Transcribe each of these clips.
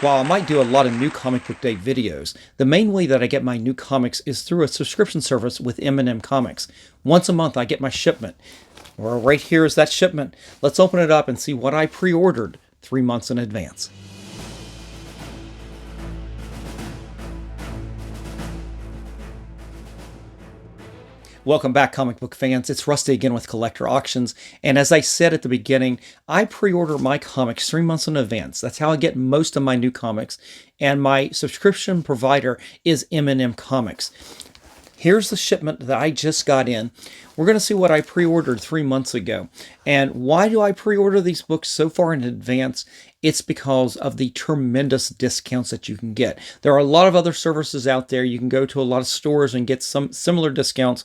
While I might do a lot of new comic book day videos, the main way that I get my new comics is through a subscription service with M&M Comics. Once a month I get my shipment. Well, right here is that shipment. Let's open it up and see what I pre-ordered 3 months in advance. Welcome back, comic book fans. It's Rusty again with Collector Auctions. And as I said at the beginning, I pre-order my comics 3 months in advance. That's how I get most of my new comics. And my subscription provider is M&M Comics. Here's the shipment that I just got in. We're going to see what I pre-ordered 3 months ago. And why do I pre-order these books so far in advance? It's because of the tremendous discounts that you can get. There are a lot of other services out there. You can go to a lot of stores and get some similar discounts.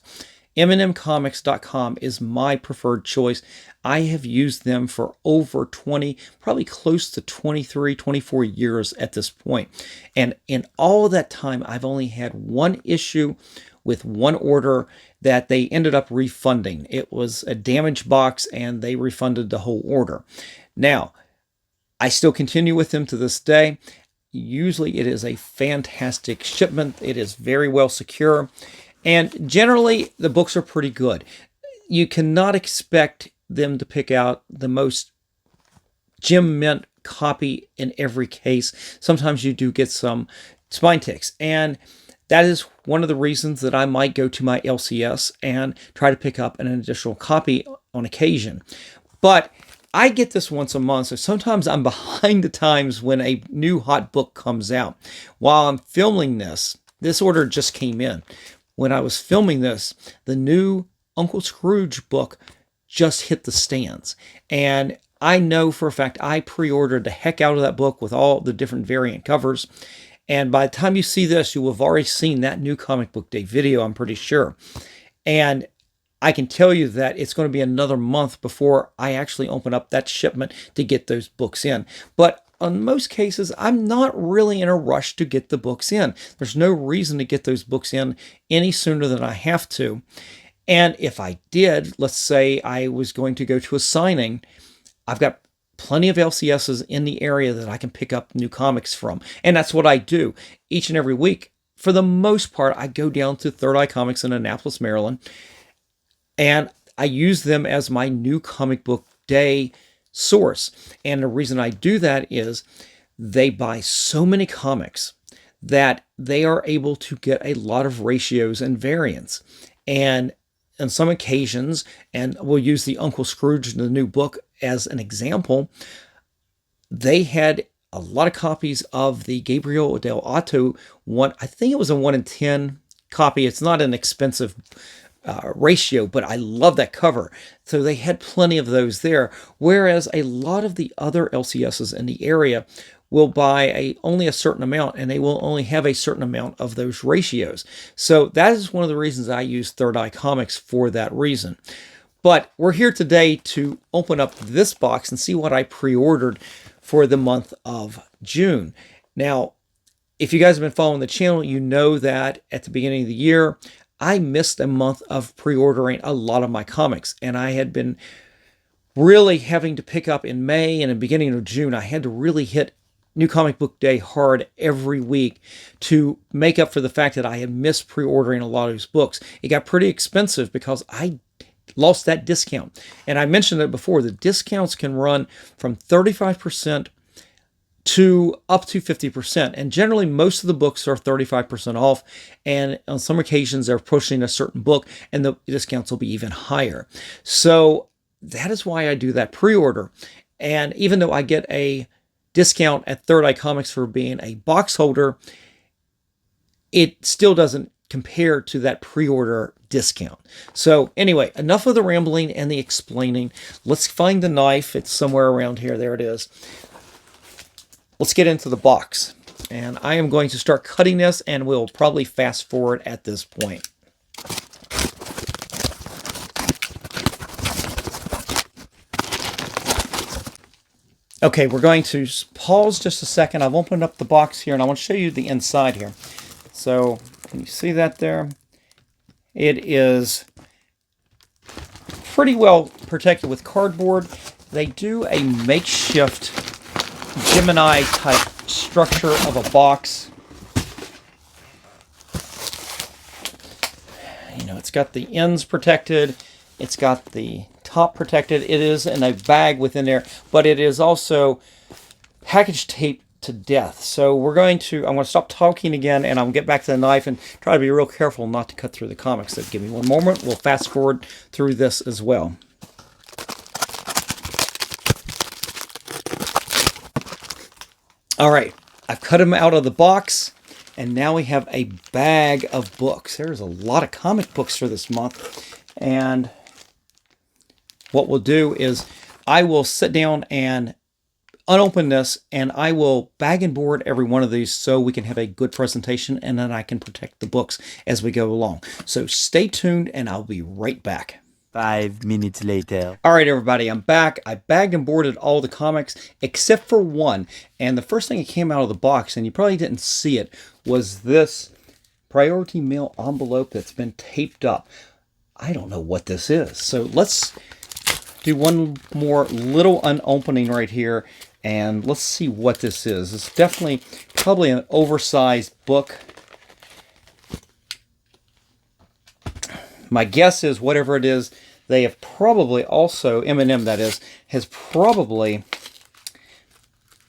MNMcomics.com is my preferred choice. I have used them for over 20, probably close to 23, 24 years at this point. And in all of that time, I've only had one issue with one order that they ended up refunding. It was a damaged box and they refunded the whole order. Now, I still continue with them to this day. Usually it is a fantastic shipment. It is very well secure. And generally, the books are pretty good. You cannot expect them to pick out the most gem mint copy in every case. Sometimes you do get some spine ticks. And that is one of the reasons that I might go to my LCS and try to pick up an additional copy on occasion. But I get this once a month, so sometimes I'm behind the times when a new hot book comes out. While I'm filming this order just came in. When I was filming this, the new Uncle Scrooge book just hit the stands. And I know for a fact I pre-ordered the heck out of that book with all the different variant covers. And by the time you see this, you will have already seen that new comic book day video, I'm pretty sure. And I can tell you that it's going to be another month before I actually open up that shipment to get those books in. But in most cases, I'm not really in a rush to get the books in. There's no reason to get those books in any sooner than I have to. And if I did, let's say I was going to go to a signing, I've got plenty of LCSs in the area that I can pick up new comics from. And that's what I do each and every week. For the most part, I go down to Third Eye Comics in Annapolis, Maryland, and I use them as my new comic book day source. And the reason I do that is they buy so many comics that they are able to get a lot of ratios and variants. And on some occasions, and we'll use the Uncle Scrooge, the new book, as an example, they had a lot of copies of the Gabriel Del Otto one. I think it was a 1 in 10 copy. It's not an expensive ratio, but I love that cover. So they had plenty of those there, whereas a lot of the other LCSs in the area will buy only a certain amount, and they will only have a certain amount of those ratios. So that is one of the reasons I use Third Eye Comics for that reason. But we're here today to open up this box and see what I pre-ordered for the month of June. Now, if you guys have been following the channel, you know that at the beginning of the year, I missed a month of pre-ordering a lot of my comics, and I had been really having to pick up in May and the beginning of June. I had to really hit New Comic Book Day hard every week to make up for the fact that I had missed pre-ordering a lot of those books. It got pretty expensive because I lost that discount. And I mentioned it before, the discounts can run from 35% to up to 50%. And generally, most of the books are 35% off. And on some occasions, they're pushing a certain book, and the discounts will be even higher. So that is why I do that pre-order. And even though I get a discount at Third Eye Comics for being a box holder, it still doesn't compare to that pre-order discount. So anyway, enough of the rambling and the explaining. Let's find the knife. It's somewhere around here. There it is. Let's get into the box. And I am going to start cutting this, and we'll probably fast forward at this point. Okay, we're going to pause just a second. I've opened up the box here, and I want to show you the inside here. So, can you see that there? It is pretty well protected with cardboard. They do a makeshift Gemini type structure of a box. You know, it's got the ends protected. It's got the top protected. It is in a bag within there, but it is also package taped to death. So I'm going to stop talking again, and I'll get back to the knife and try to be real careful not to cut through the comics. So give me one moment. We'll fast forward through this as well. All right, I've cut them out of the box, and now we have a bag of books. There's a lot of comic books for this month, and what we'll do is I will sit down and unopen this, and I will bag and board every one of these so we can have a good presentation, and then I can protect the books as we go along. So stay tuned, and I'll be right back. 5 minutes later. All right, everybody, I'm back. I bagged and boarded all the comics except for one. And the first thing that came out of the box, and you probably didn't see it, was this priority mail envelope that's been taped up. I don't know what this is. So let's do one more little unopening right here, and let's see what this is. It's definitely probably an oversized book. My guess is whatever it is, they have probably also, M&M that is, has probably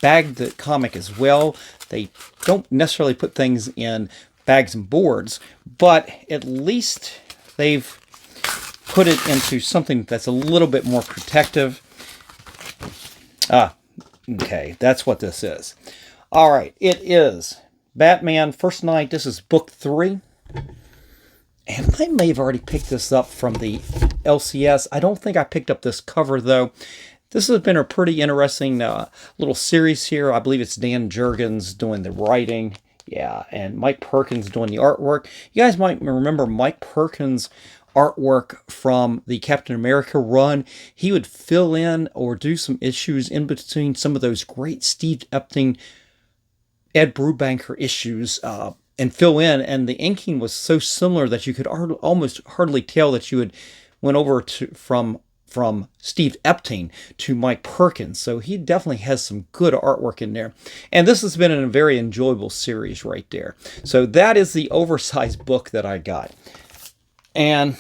bagged the comic as well. They don't necessarily put things in bags and boards, but at least they've put it into something that's a little bit more protective. Okay, that's what this is. All right, it is Batman First Night. This is book 3. And I may have already picked this up from the LCS. I don't think I picked up this cover, though. This has been a pretty interesting little series here. I believe it's Dan Jurgens doing the writing. Yeah, and Mike Perkins doing the artwork. You guys might remember Mike Perkins' artwork from the Captain America run. He would fill in or do some issues in between some of those great Steve Epting, Ed Brubaker issues, and fill in, and the inking was so similar that you could almost hardly tell that you had went over to from Steve Epting to Mike Perkins. So he definitely has some good artwork in there. And this has been a very enjoyable series right there. So that is the oversized book that I got. And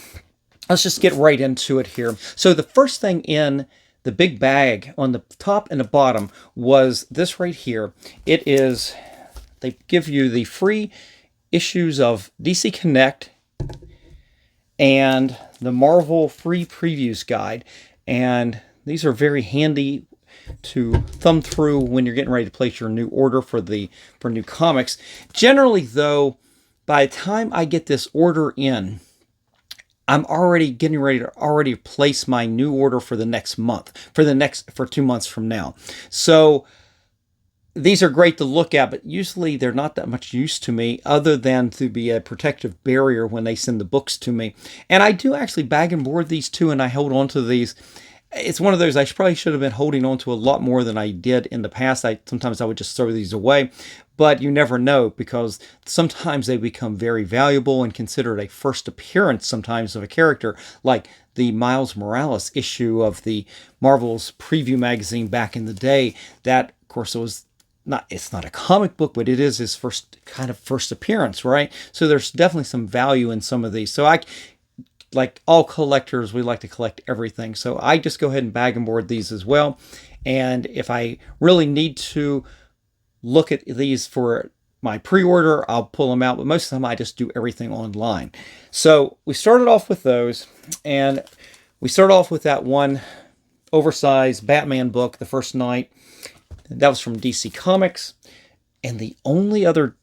let's just get right into it here. So the first thing in the big bag on the top and the bottom was this right here. It is, they give you the free issues of DC Connect and the Marvel free previews guide. And these are very handy to thumb through when you're getting ready to place your new order for new comics. Generally, though, by the time I get this order in, I'm already getting ready to place my new order for the next month, for 2 months from now. So these are great to look at, but usually they're not that much use to me other than to be a protective barrier when they send the books to me. And I do actually bag and board these too, and I hold on to these. It's one of those I probably should have been holding on to a lot more than I did in the past. Sometimes I would just throw these away, but you never know, because sometimes they become very valuable and considered a first appearance sometimes of a character, like the Miles Morales issue of the Marvel's preview magazine back in the day. That, of course, it's not a comic book, but it is his first appearance, right? So there's definitely some value in some of these. So like all collectors, we like to collect everything. So I just go ahead and bag and board these as well. And if I really need to look at these for my pre-order, I'll pull them out. But most of the time, I just do everything online. So we started off with those. And we start off with that one oversized Batman book, The First Night. That was from DC Comics. And the only other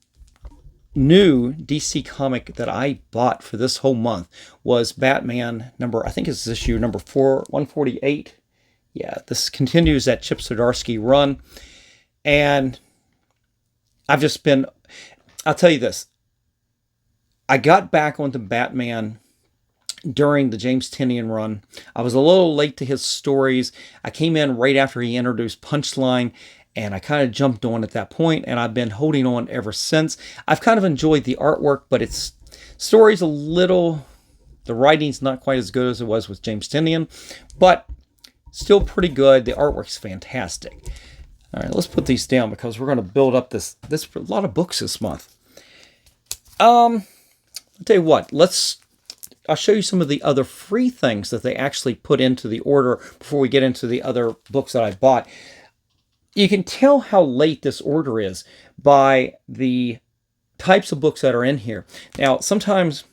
new DC comic that I bought for this whole month was Batman I think it's issue number 148. Yeah, this continues that Chip Zdarsky run. And I'll tell you this. I got back onto Batman during the James Tynion run. I was a little late to his stories. I came in right after he introduced Punchline, and I kind of jumped on at that point, and I've been holding on ever since. I've kind of enjoyed the artwork, but its story's the writing's not quite as good as it was with James Tynion, but still pretty good. The artwork's fantastic. All right, let's put these down because we're going to build up this a lot of books this month. I'll tell you what, I'll show you some of the other free things that they actually put into the order before we get into the other books that I bought. You can tell how late this order is by the types of books that are in here. Now, sometimes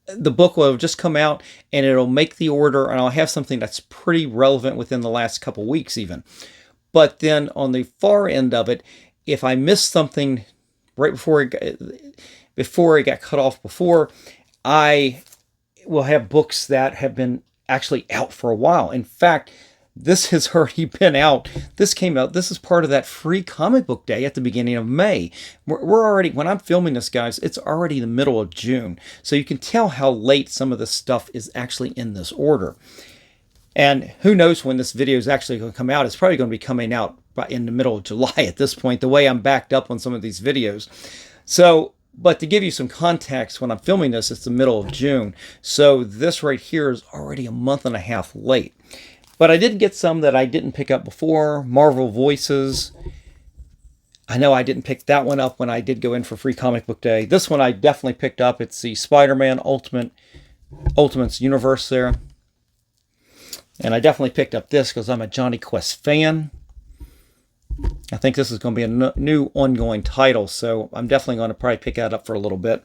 the book will just come out and it'll make the order, and I'll have something that's pretty relevant within the last couple weeks even. But then on the far end of it, if I missed something right before it got cut off before, I will have books that have been actually out for a while. In fact, this has already been out. This came out. This is part of that free comic book day at the beginning of May. We're already, when I'm filming this, guys, it's already the middle of June. So you can tell how late some of this stuff is actually in this order. And who knows when this video is actually going to come out. It's probably going to be coming out in the middle of July at this point, the way I'm backed up on some of these videos. So, but to give you some context, when I'm filming this, it's the middle of June. So this right here is already a month and a half late. But I did get some that I didn't pick up before. Marvel Voices. I know I didn't pick that one up when I did go in for free comic book day. This one I definitely picked up. It's the Spider-Man Ultimates universe there. And I definitely picked up this because I'm a Johnny Quest fan. I think this is going to be a new ongoing title, so I'm definitely going to probably pick that up for a little bit.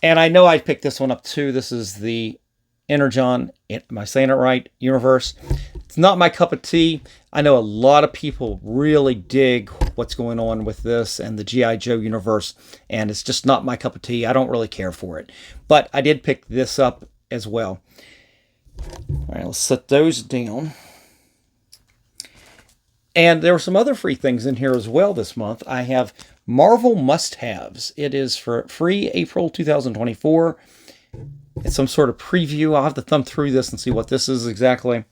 And I know I picked this one up too. This is the Energon, am I saying it right, universe. It's not my cup of tea. I know a lot of people really dig what's going on with this and the G.I. Joe universe, and it's just not my cup of tea. I don't really care for it. But I did pick this up as well. All right, let's set those down. And there were some other free things in here as well this month. I have Marvel Must-Haves. It is for free April 2024. It's some sort of preview. I'll have to thumb through this and see what this is exactly.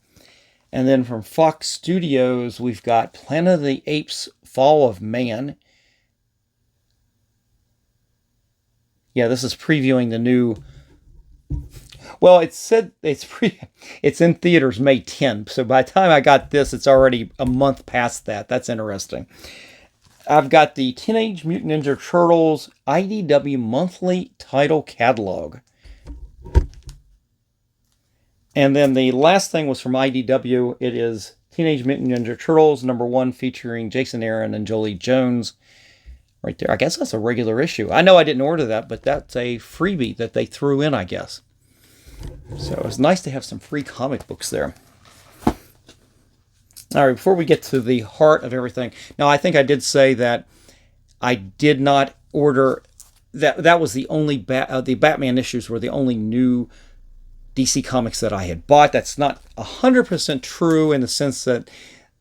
And then from Fox Studios, we've got Planet of the Apes, Fall of Man. Yeah, this is previewing the new... Well, it said it's in theaters May 10th. So by the time I got this, it's already a month past that. That's interesting. I've got the Teenage Mutant Ninja Turtles IDW monthly title catalog. And then the last thing was from IDW. It is Teenage Mutant Ninja Turtles #1 featuring Jason Aaron and Jolie Jones. Right there. I guess that's a regular issue. I know I didn't order that, but that's a freebie that they threw in, I guess. So it was nice to have some free comic books there. All right, before we get to the heart of everything. Now, I think I did say that I did not order... That was the only... the Batman issues were the only new DC Comics that I had bought. That's not 100% true in the sense that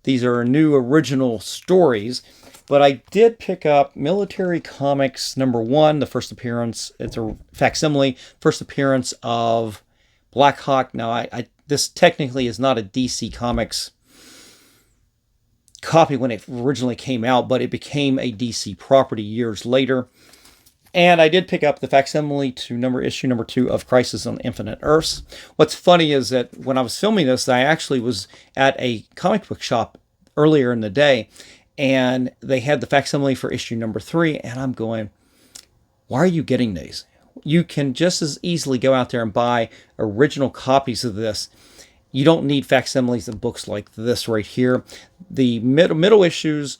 these are new original stories. But I did pick up Military Comics #1, the first appearance. It's a facsimile, first appearance of Black Hawk. Now, this technically is not a DC Comics copy when it originally came out, but it became a DC property years later. And I did pick up the facsimile to issue number 2 of Crisis on Infinite Earths. What's funny is that when I was filming this, I actually was at a comic book shop earlier in the day, and they had the facsimile for issue number 3, and I'm going, why are you getting these? You can just as easily go out there and buy original copies of this. You don't need facsimiles of books like this right here. The middle issues,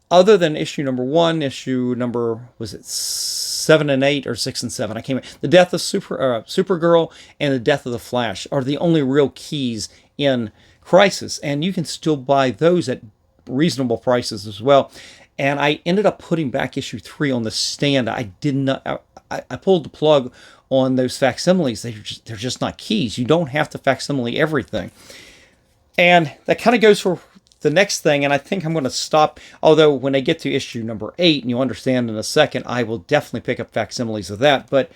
other than issue number 1, issue number, was it 7 and 8 or 6 and 7? I can't remember. The death of Supergirl and the death of the Flash are the only real keys in Crisis, and you can still buy those at reasonable prices as well. And I ended up putting back issue 3 on the stand. I did not. I pulled the plug on those facsimiles. They're just not keys. You don't have to facsimile everything. And that kind of goes for the next thing, and I think I'm going to stop. Although when I get to issue number 8, and you'll understand in a second, I will definitely pick up facsimiles of that. But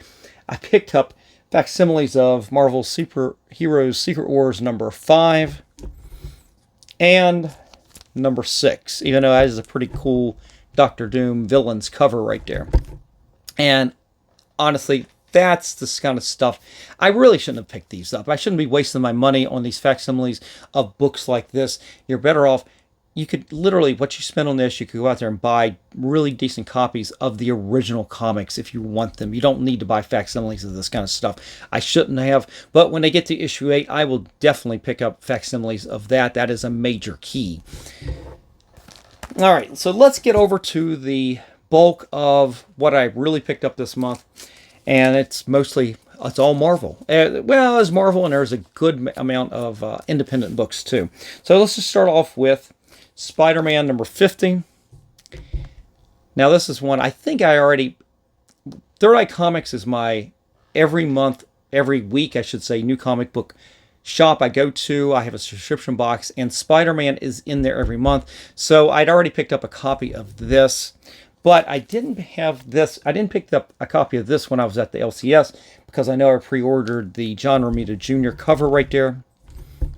I picked up facsimiles of Marvel Superheroes Secret Wars #5 and #6, even though that is a pretty cool Doctor Doom villains cover right there. And honestly, that's the kind of stuff. I really shouldn't have picked these up. I shouldn't be wasting my money on these facsimiles of books like this. You're better off, you could literally, what you spend on this, you could go out there and buy really decent copies of the original comics if you want them. You don't need to buy facsimiles of this kind of stuff. I shouldn't have, but when they get to issue 8, I will definitely pick up facsimiles of that. That is a major key. All right, so let's get over to the bulk of what I really picked up this month, and it's all Marvel. Well, it's Marvel, and there's a good amount of independent books too. So let's just start off with Spider-Man number 50. Now this is one I think Third Eye Comics is my every week, I should say, new comic book shop I go to. I have a subscription box, and Spider-Man is in there every month. So I'd already picked up a copy of this, but I didn't pick up a copy of this when I was at the LCS because I know I pre-ordered the John Romita Jr. cover right there.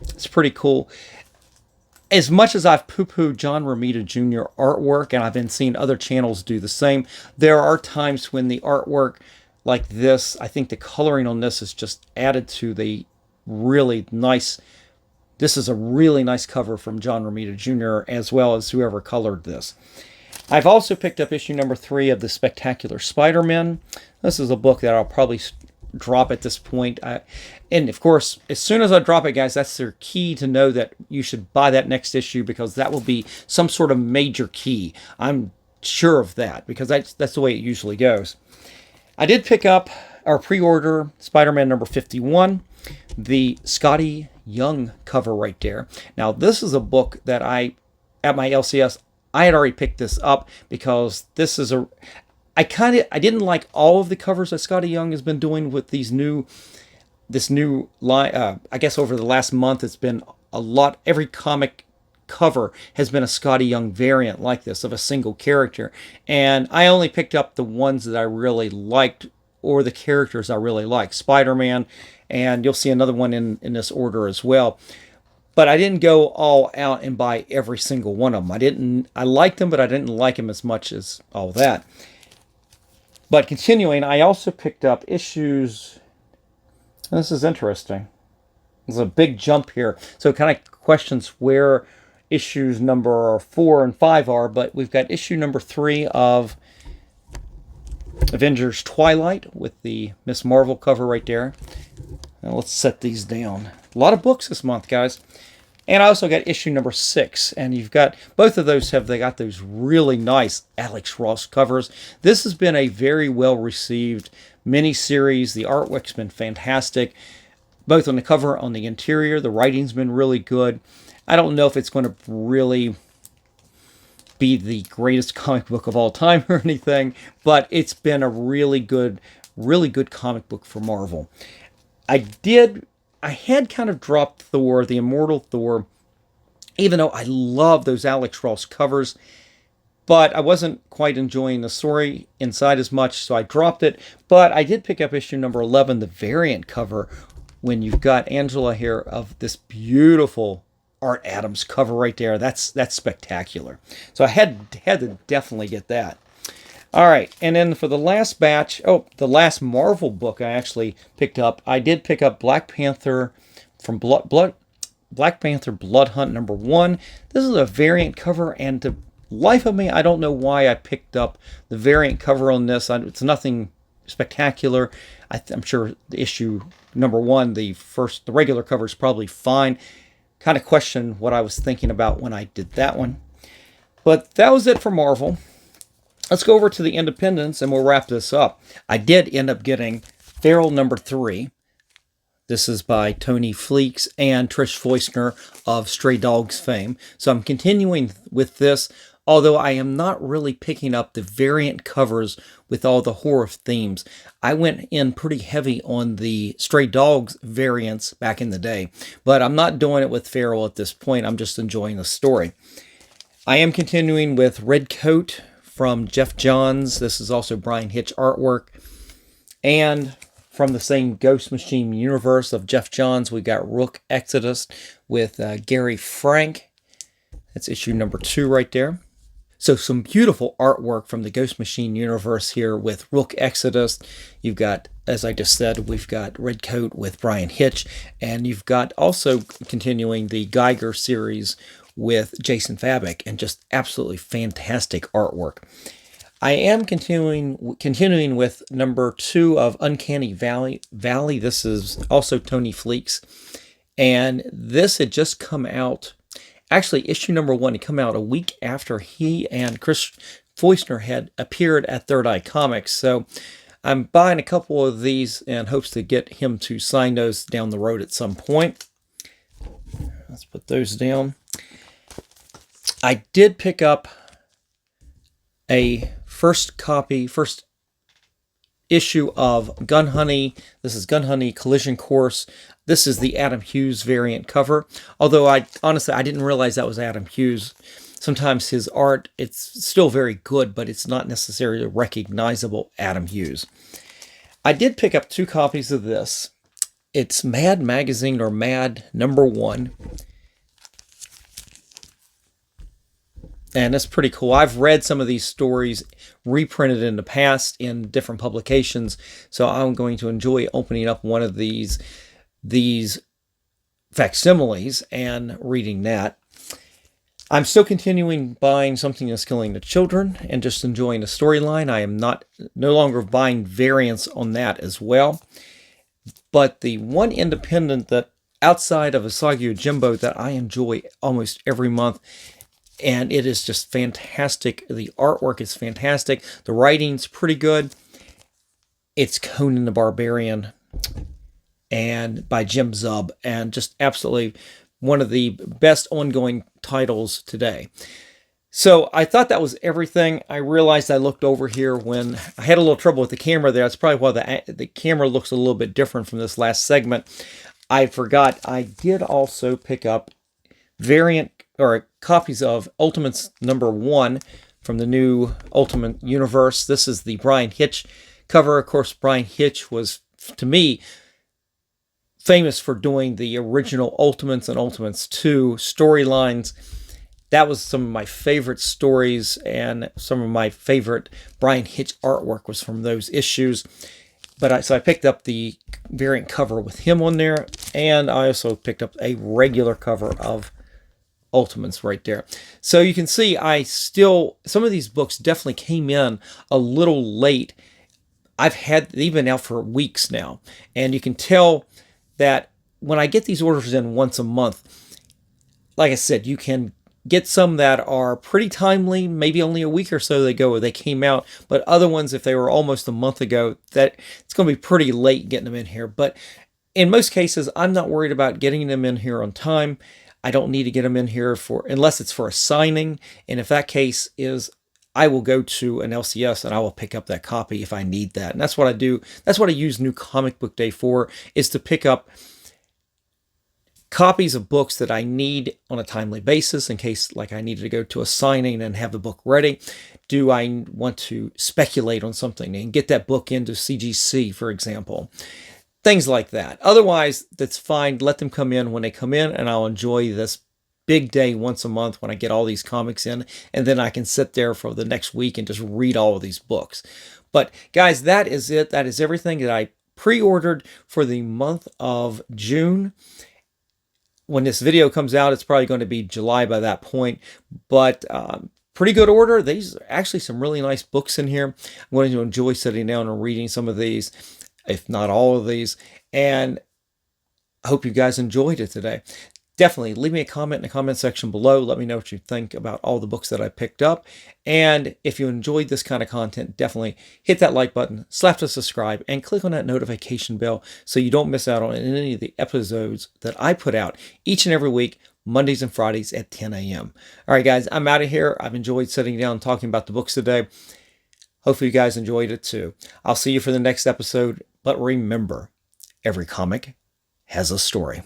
It's pretty cool. As much as I've poo-pooed John Romita Jr. artwork, and I've been seeing other channels do the same, there are times when the artwork like this, I think the coloring on this is just added to the really nice. This is a really nice cover from John Romita Jr. as well as whoever colored this. I've also picked up issue number 3 of the Spectacular Spider-Man. This is a book that I'll probably drop at this point. And of course, as soon as I drop it, guys, that's their key to know that you should buy that next issue, because that will be some sort of major key. I'm sure of that, because that's the way it usually goes. I did pick up or pre-order Spider-Man number 51, the Scotty Young cover right there. Now, this is a book that at my LCS, I had already picked this up because this is I didn't like all of the covers that Scotty Young has been doing with this new line. I guess over the last month, it's been a lot. Every comic cover has been a Scotty Young variant like this of a single character. And I only picked up the ones that I really liked, or the characters I really like. Spider-Man, and you'll see another one in this order as well. But I didn't go all out and buy every single one of them. I liked them, but I didn't like them as much as all that. But continuing, I also picked up issues. This is interesting. There's a big jump here. So it kind of questions where issues number 4 and 5 are. But we've got issue number 3 of Avengers Twilight with the Miss Marvel cover right there. Now let's set these down. A lot of books this month, guys. And I also got issue number 6, and you've got both of those they got those really nice Alex Ross covers. This has been a very well received mini-series. The artwork's been fantastic, both on the cover, on the interior. The writing's been really good. I don't know if it's going to really be the greatest comic book of all time or anything, but it's been a really good comic book for Marvel. I had kind of dropped Thor, the Immortal Thor, even though I love those Alex Ross covers, but I wasn't quite enjoying the story inside as much, so I dropped it. But I did pick up issue number 11, the variant cover, when you've got Angela here of this beautiful Art Adams cover right there. That's spectacular. So I had to definitely get that. All right, and then for the last batch, the last Marvel book I actually picked up, I did pick up Black Panther from Black Panther Blood Hunt number 1. This is a variant cover, and to life of me, I don't know why I picked up the variant cover on this. It's nothing spectacular. I'm sure the issue number 1, the regular cover is probably fine. Kind of question what I was thinking about when I did that one. But that was it for Marvel. Let's go over to the independents and we'll wrap this up. I did end up getting Feral number 3. This is by Tony Fleeks and Trish Foistner of Stray Dogs fame. So I'm continuing with this, although I am not really picking up the variant covers with all the horror themes. I went in pretty heavy on the Stray Dogs variants back in the day, but I'm not doing it with Feral at this point. I'm just enjoying the story. I am continuing with Red Coat from Jeff Johns. This is also Brian Hitch artwork. And from the same Ghost Machine universe of Jeff Johns, we got Rook Exodus with Gary Frank. That's issue number 2 right there. So some beautiful artwork from the Ghost Machine universe here with Rook Exodus. You've got, as I just said, we've got Red Coat with Brian Hitch. And you've got also continuing the Geiger series with Jason Fabok, and just absolutely fantastic artwork. I am continuing with number 2 of Uncanny Valley. This is also Tony Fleecs, and this had just come out. Actually, issue number 1 had come out a week after he and Chris Foistner had appeared at Third Eye Comics. So I'm buying a couple of these in hopes to get him to sign those down the road at some point. Let's put those down. I did pick up a first issue of Gun Honey. This is Gun Honey Collision Course. This is the Adam Hughes variant cover. Although I didn't realize that was Adam Hughes. Sometimes his art, it's still very good, but it's not necessarily recognizable Adam Hughes. I did pick up 2 copies of this. It's Mad Magazine, or Mad number 1. And it's pretty cool. I've read some of these stories reprinted in the past in different publications, so I'm going to enjoy opening up one of these facsimiles and reading that. I'm still continuing buying Something Is Killing the Children and just enjoying the storyline. I am no longer buying variants on that as well. But the one independent that outside of Asagi Jimbo that I enjoy almost every month, and it is just fantastic. The artwork is fantastic. The writing's pretty good. It's Conan the Barbarian, and by Jim Zub, and just absolutely one of the best ongoing titles today. So I thought that was everything. I realized I looked over here when I had a little trouble with the camera there. That's probably why the camera looks a little bit different from this last segment. I forgot I did also pick up variant or copies of Ultimates number 1 from the new Ultimate Universe. This is the Brian Hitch cover. Of course, Brian Hitch was, to me, famous for doing the original Ultimates and Ultimates 2 storylines. That was some of my favorite stories, and some of my favorite Brian Hitch artwork was from those issues. So I picked up the variant cover with him on there, and I also picked up a regular cover of Ultimates right there. So you can see some of these books definitely came in a little late. They've been out for weeks now, and you can tell that when I get these orders in once a month, like I said, you can get some that are pretty timely, maybe only a week or so ago they came out, but other ones, if they were almost a month ago, that it's going to be pretty late getting them in here. But in most cases, I'm not worried about getting them in here on time. I don't need to get them in here unless it's for a signing. And if that case is, I will go to an LCS and I will pick up that copy if I need that. And that's what I do. That's what I use New Comic Book Day for, is to pick up copies of books that I need on a timely basis in case, like, I needed to go to a signing and have the book ready. Do I want to speculate on something and get that book into CGC, for example? Things like that. Otherwise, that's fine. Let them come in when they come in, and I'll enjoy this big day once a month when I get all these comics in, and then I can sit there for the next week and just read all of these books. But guys, that is it. That is everything that I pre-ordered for the month of June. When this video comes out, it's probably going to be July by that point, but pretty good order. These are actually some really nice books in here. I'm going to enjoy sitting down and reading some of these, if not all of these, and I hope you guys enjoyed it today. Definitely leave me a comment in the comment section below. Let me know what you think about all the books that I picked up. And if you enjoyed this kind of content, definitely hit that like button, slap the subscribe, and click on that notification bell so you don't miss out on any of the episodes that I put out each and every week, Mondays and Fridays at 10 a.m. All right, guys, I'm out of here. I've enjoyed sitting down and talking about the books today. Hopefully you guys enjoyed it too. I'll see you for the next episode. But remember, every comic has a story.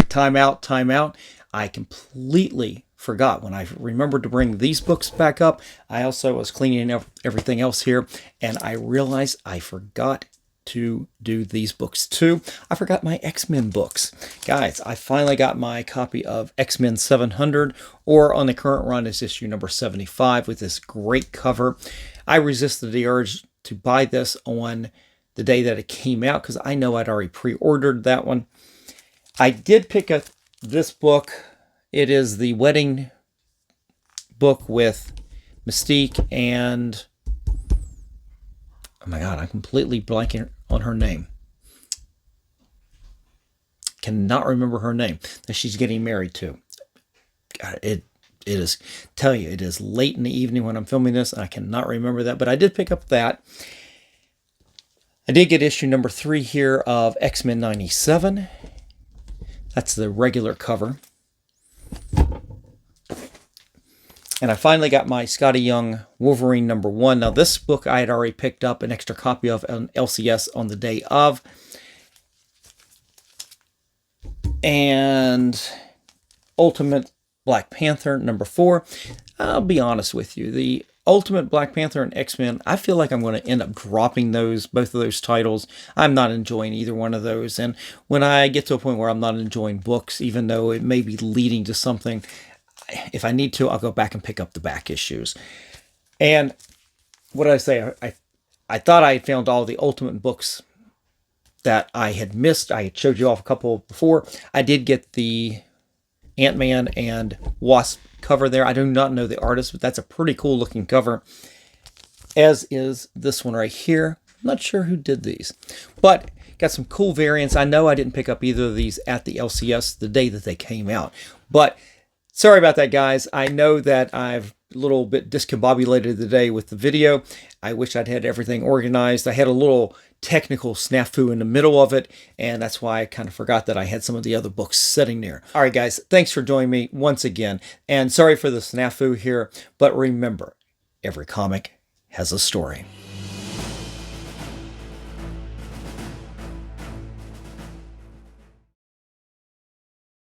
Time out, time out. I completely forgot when I remembered to bring these books back up. I also was cleaning up everything else here, and I realized I forgot to do these books too. I forgot my X-Men books. Guys, I finally got my copy of X-Men 700, or on the current run is issue number 75 with this great cover. I resisted the urge to buy this on the day that it came out because I know I'd already pre-ordered that one. I did pick up this book It is the wedding book with Mystique and, oh my God, I'm completely blanking on her name. Cannot remember her name that she's getting married to. God, it is, tell you, it is late in the evening when I'm filming this, and I cannot remember that, but I did pick up that. I did get issue number 3 here of X-Men 97. That's the regular cover. And I finally got my Scotty Young Wolverine number 1. Now, this book I had already picked up an extra copy of on LCS on the day of. And Ultimate Black Panther number 4. I'll be honest with you. The Ultimate Black Panther and X-Men, I feel like I'm going to end up dropping both of those titles. I'm not enjoying either one of those. And when I get to a point where I'm not enjoying books, even though it may be leading to something, if I need to, I'll go back and pick up the back issues. And what did I say? I thought I had found all the Ultimate books that I had missed. I had showed you off a couple before. I did get the Ant-Man and Wasp cover there. I do not know the artist, but that's a pretty cool looking cover, as is this one right here. I'm not sure who did these, but got some cool variants. I know I didn't pick up either of these at the LCS the day that they came out, but sorry about that, guys. I know that I've a little bit discombobulated today with the video. I wish I'd had everything organized. I had a little technical snafu in the middle of it, and that's why I kind of forgot that I had some of the other books sitting there. All right, guys, thanks for joining me once again, and sorry for the snafu here, but remember, every comic has a story.